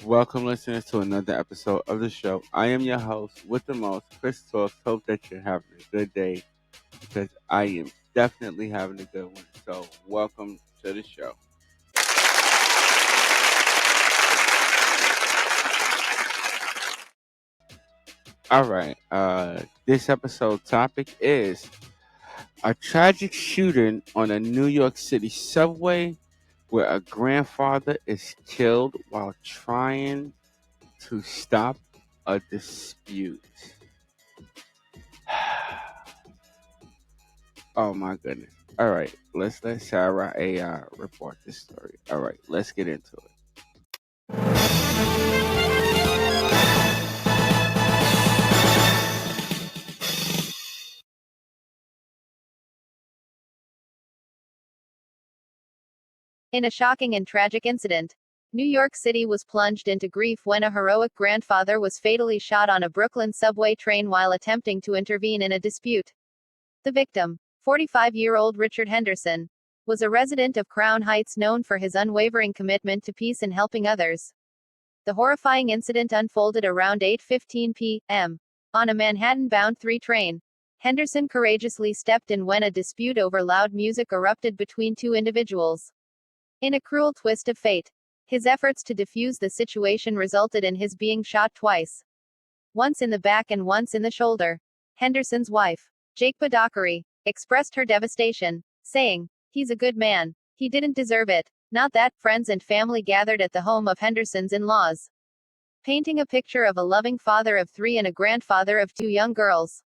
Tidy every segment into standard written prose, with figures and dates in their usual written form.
Welcome, listeners, to another episode of the show. I am your host with the most, Chris Talks. Hope that you're having a good day because I am definitely having a good one. So, welcome to the show. All right. This episode topic is a tragic shooting on a New York City subway where a grandfather is killed while trying to stop a dispute. Oh my goodness. All right, let's let Sarah AI report this story. All right, let's get into it. In a shocking and tragic incident, New York City was plunged into grief when a heroic grandfather was fatally shot on a Brooklyn subway train while attempting to intervene in a dispute. The victim, 45-year-old Richard Henderson, was a resident of Crown Heights known for his unwavering commitment to peace and helping others. The horrifying incident unfolded around 8:15 p.m. on a Manhattan-bound 3 train. Henderson courageously stepped in when a dispute over loud music erupted between two individuals. In a cruel twist of fate, his efforts to defuse the situation resulted in his being shot twice. Once in the back and once in the shoulder. Henderson's wife, Jake Badakari, expressed her devastation, saying, "He's a good man. He didn't deserve it." Not that. Friends and family gathered at the home of Henderson's in-laws, painting a picture of a loving father of 3 and a grandfather of 2 young girls.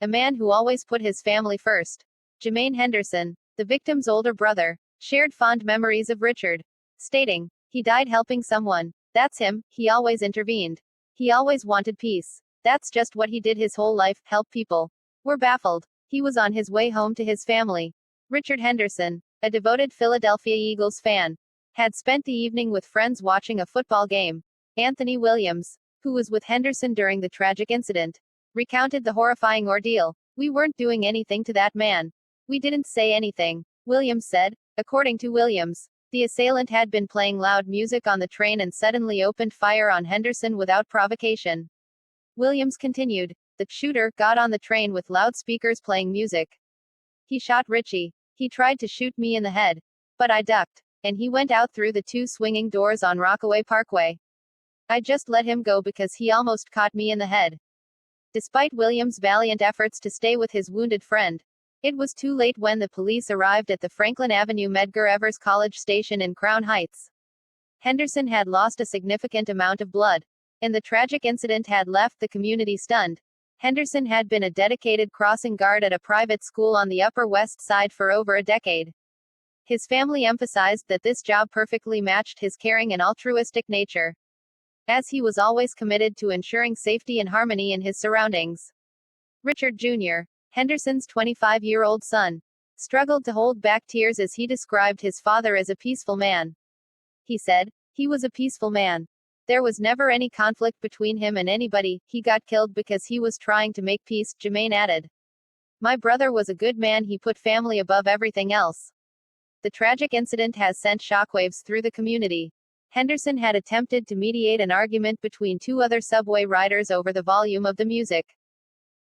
A man who always put his family first. Jermaine Henderson, the victim's older brother, shared fond memories of Richard, stating, "He died helping someone. That's him. He always intervened. He always wanted peace. That's just what he did his whole life, help people." We're baffled. He was on his way home to his family. Richard Henderson, a devoted Philadelphia Eagles fan, had spent the evening with friends watching a football game. Anthony Williams, who was with Henderson during the tragic incident, recounted the horrifying ordeal. "We weren't doing anything to that man. We didn't say anything," Williams said. According to Williams, the assailant had been playing loud music on the train and suddenly opened fire on Henderson without provocation. Williams continued, "The shooter got on the train with loudspeakers playing music. He shot Richie. He tried to shoot me in the head. But I ducked. And he went out through the 2 swinging doors on Rockaway Parkway. I just let him go because he almost caught me in the head." Despite Williams' valiant efforts to stay with his wounded friend, it was too late when the police arrived at the Franklin Avenue Medgar Evers College station in Crown Heights. Henderson had lost a significant amount of blood, and the tragic incident had left the community stunned. Henderson had been a dedicated crossing guard at a private school on the Upper West Side for over a decade. His family emphasized that this job perfectly matched his caring and altruistic nature, as he was always committed to ensuring safety and harmony in his surroundings. Richard Jr., Henderson's 25-year-old son, struggled to hold back tears as he described his father as a peaceful man. He said, "He was a peaceful man. There was never any conflict between him and anybody. He got killed because he was trying to make peace," Jermaine added. "My brother was a good man. He put family above everything else." The tragic incident has sent shockwaves through the community. Henderson had attempted to mediate an argument between 2 other subway riders over the volume of the music,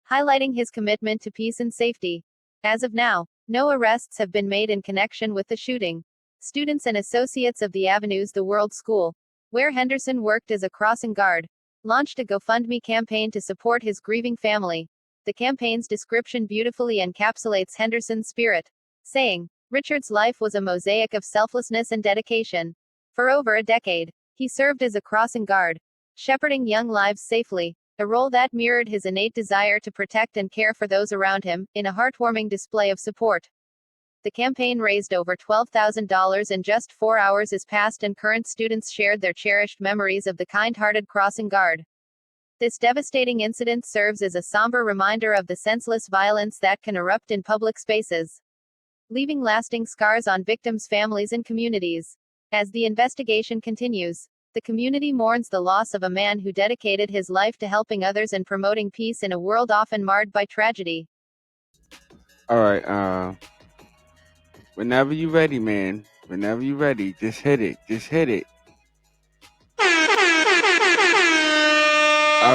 highlighting his commitment to peace and safety. As of now, no arrests have been made in connection with the shooting. Students and associates of the Avenues The World School, where Henderson worked as a crossing guard, launched a GoFundMe campaign to support his grieving family. The campaign's description beautifully encapsulates Henderson's spirit, saying, "Richard's life was a mosaic of selflessness and dedication. For over a decade, he served as a crossing guard, shepherding young lives safely, a role that mirrored his innate desire to protect and care for those around him, in a heartwarming display of support." The campaign raised over $12,000 in just 4 hours as past and current students shared their cherished memories of the kind-hearted crossing guard. This devastating incident serves as a somber reminder of the senseless violence that can erupt in public spaces, leaving lasting scars on victims' families and communities. As the investigation continues, the community mourns the loss of a man who dedicated his life to helping others and promoting peace in a world often marred by tragedy. All right, whenever you're ready, man. Whenever you're ready, just hit it. Just hit it.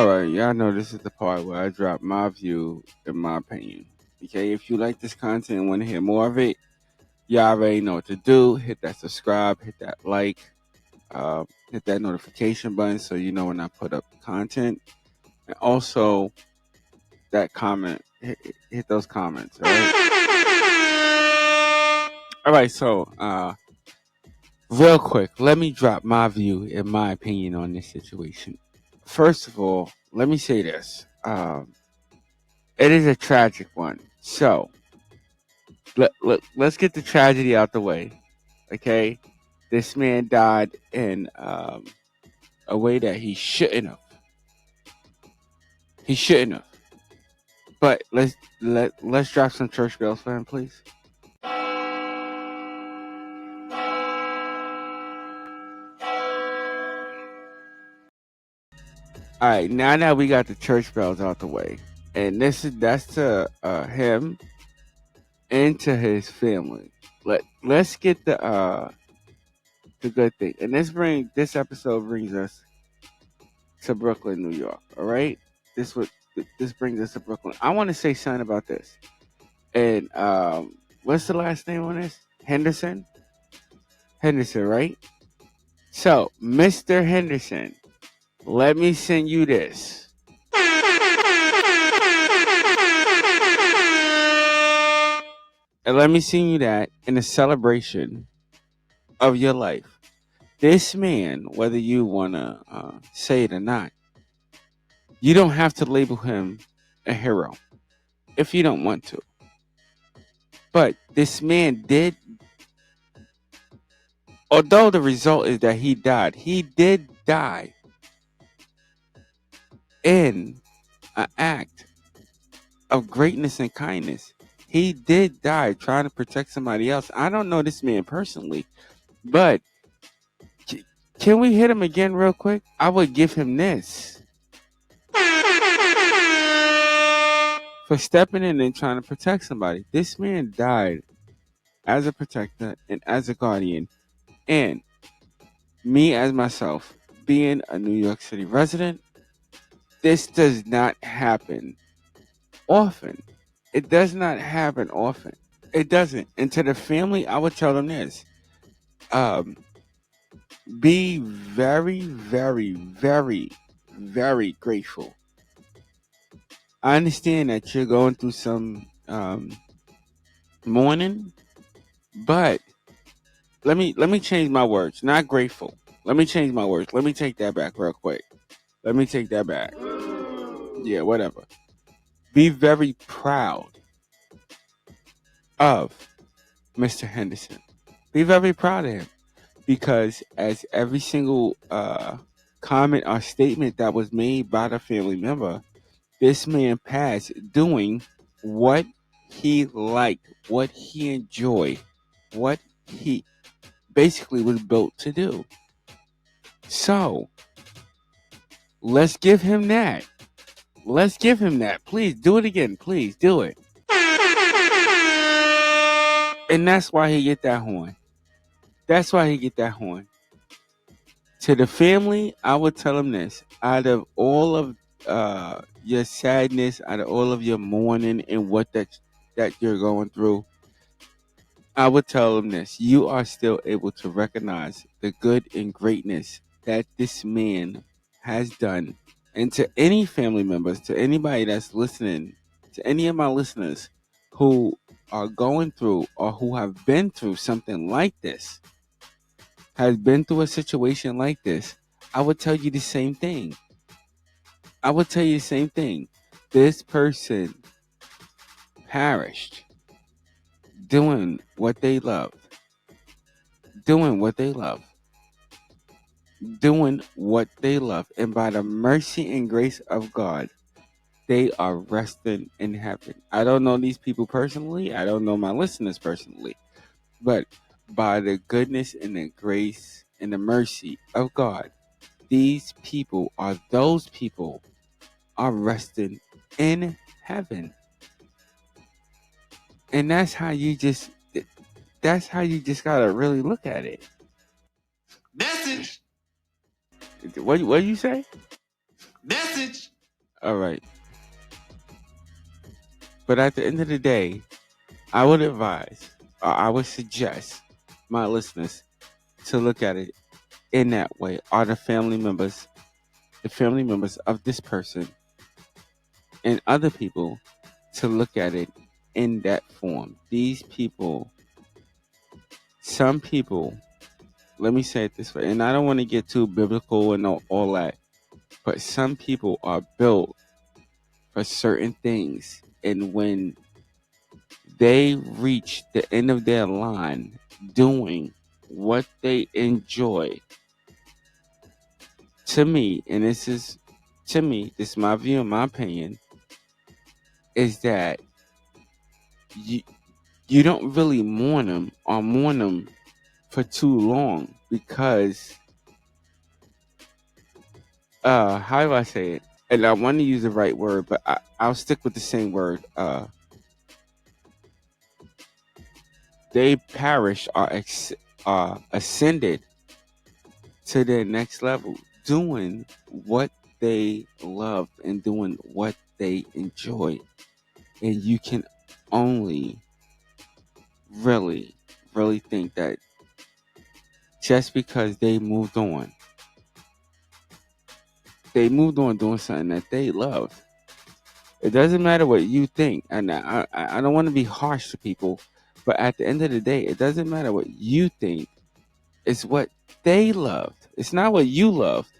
All right, y'all know this is the part where I drop my view and my opinion. Okay, if you like this content and want to hear more of it, y'all already know what to do. Hit that subscribe, hit that like, hit that notification button so you know when I put up content. And also that comment, hit those comments. All right. All right. So, real quick, let me drop my view and my opinion on this situation. First of all, let me say this. It is a tragic one. So, let's get the tragedy out the way. Okay, this man died in a way that he shouldn't have. He shouldn't have. But let's drop some church bells for him, please. All right, now that we got the church bells out the way, and that's to him and to his family. Let's get the good thing, and this episode brings us to Brooklyn, New York. All right, this brings us to Brooklyn. I want to say something about this. And what's the last name on this? Henderson. Henderson, right? So, Mr. Henderson, let me send you this. And let me send you that in a celebration of your life. This man, whether you want to say it or not, you don't have to label him a hero if you don't want to. But this man did, although the result is that he did die in an act of greatness and kindness. He did die trying to protect somebody else. I don't know this man personally, but can we hit him again real quick? I would give him this for stepping in and trying to protect somebody. This man died as a protector and as a guardian. And me as myself, being a New York City resident, this does not happen often. It does not happen often. It doesn't. And to the family, I would tell them this. Be very, very, very, very grateful. I understand that you're going through some mourning, but let me change my words. Not grateful. Let me change my words. Let me take that back real quick. Let me take that back. Yeah, whatever. Be very proud of Mr. Henderson. Be very proud of him because as every single comment or statement that was made by the family member, this man passed doing what he liked, what he enjoyed, what he basically was built to do. So let's give him that. Let's give him that. Please do it again. Please do it. And that's why he get that horn. That's why he get that horn. To the family, I would tell him this. Out of all of your sadness, out of all of your mourning and what that you're going through, I would tell him this. You are still able to recognize the good and greatness that this man has done. And to any family members, to anybody that's listening, to any of my listeners who are going through or who have been through something like this, has been through a situation like this, I would tell you the same thing. I would tell you the same thing. This person perished doing what they loved, doing what they love, doing what they love. And by the mercy and grace of God, they are resting in heaven. I don't know these people personally. I don't know my listeners personally. But by the goodness and the grace and the mercy of God, these people are those people are resting in heaven. And that's how you just gotta really look at it. Message. What you say? Message. All right. But at the end of the day, I would advise, or I would suggest my listeners to look at it in that way. Are the family members of this person and other people to look at it in that form? These people, some people, let me say it this way, and I don't want to get too biblical and all that, but some people are built for certain things. And when they reach the end of their line doing what they enjoy, to me, and this is my view and my opinion, is that you you don't really mourn them for too long because how do I say it? And I want to use the right word, but I'll stick with the same word. They perish or ascended to their next level, doing what they love and doing what they enjoy. And you can only really, really think that just because they moved on doing something that they love. It doesn't matter what you think. And I don't want to be harsh to people, but at the end of the day, it doesn't matter what you think. It's what they loved. It's not what you loved.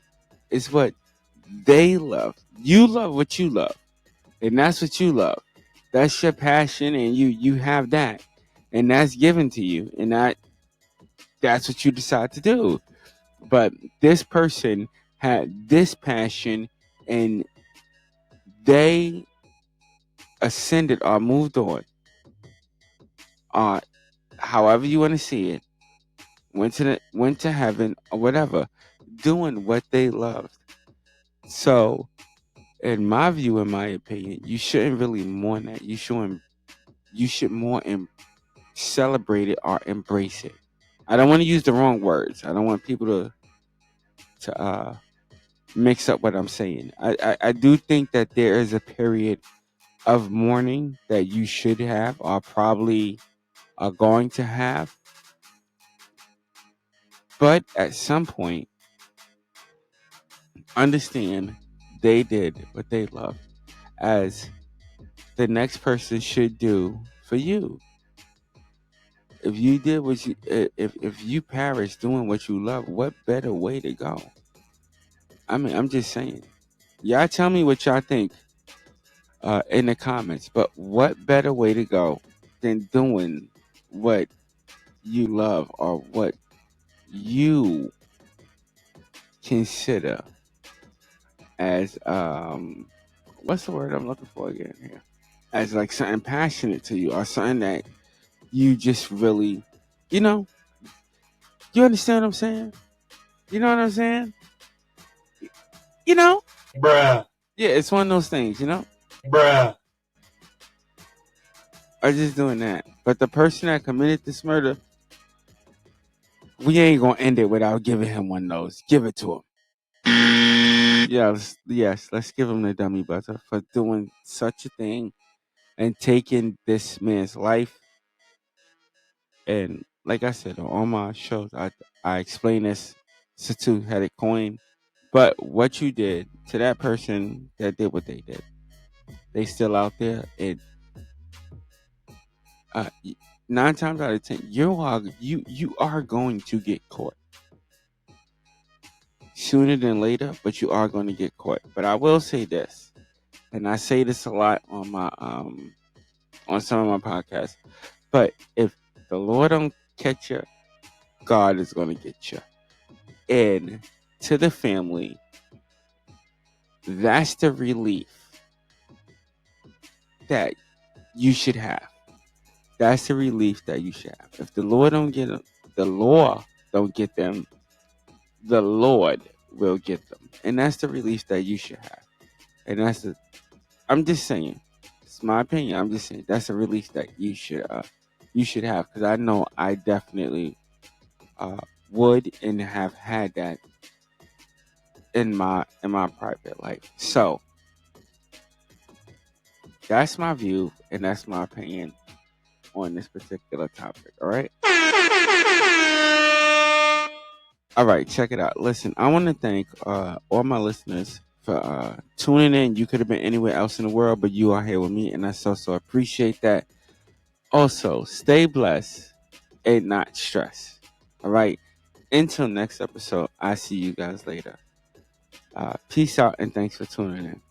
It's what they love. You love what you love, and that's what you love. That's your passion, and you have that, and that's given to you, and that's what you decide to do. But this person had this passion, and they ascended or moved on, or however you want to see it, went to heaven or whatever, doing what they loved. So in my view, in my opinion, you shouldn't really mourn that. You should more celebrate it or embrace it. I don't want to use the wrong words. I don't want people to mix up what I'm saying. I do think that there is a period of mourning that you should have or probably are going to have. But at some point, understand they did what they love, as the next person should do for you. If you did what you if you perish doing what you love, what better way to go? I mean, I'm just saying. Y'all tell me what y'all think in the comments. But what better way to go than doing what you love or what you consider as what's the word I'm looking for again here? As like something passionate to you or something that you just really, you know, you understand what I'm saying? You know what I'm saying? You know? Bruh. Yeah, it's one of those things, you know? Bruh. Are just doing that. But the person that committed this murder, we ain't gonna end it without giving him one of those. Give it to him. Yes, let's give him the dummy buzzer for doing such a thing and taking this man's life. And like I said on all my shows, I explain this to two-headed coin. But what you did to that person that did what they did, they still out there, and uh, 9 times out of 10, you are going to get caught sooner than later, but you are going to get caught. But I will say this, and I say this a lot on my on some of my podcasts. But if the Lord don't catch you, God is going to get you. And to the family, that's the relief that you should have. That's the relief that you should have. If the Lord don't get them, the law don't get them, the Lord will get them. And that's the relief that you should have. And I'm just saying, it's my opinion. I'm just saying that's a relief that you should have, because I know I definitely uh, would and have had that in my private life. So That's my view and that's my opinion on this particular topic. All right. All right, check it out. Listen, I want to thank all my listeners for tuning in. You could have been anywhere else in the world, but you are here with me, and I so appreciate that. Also, stay blessed and not stressed. All right. Until next episode, I see you guys later. Peace out and thanks for tuning in.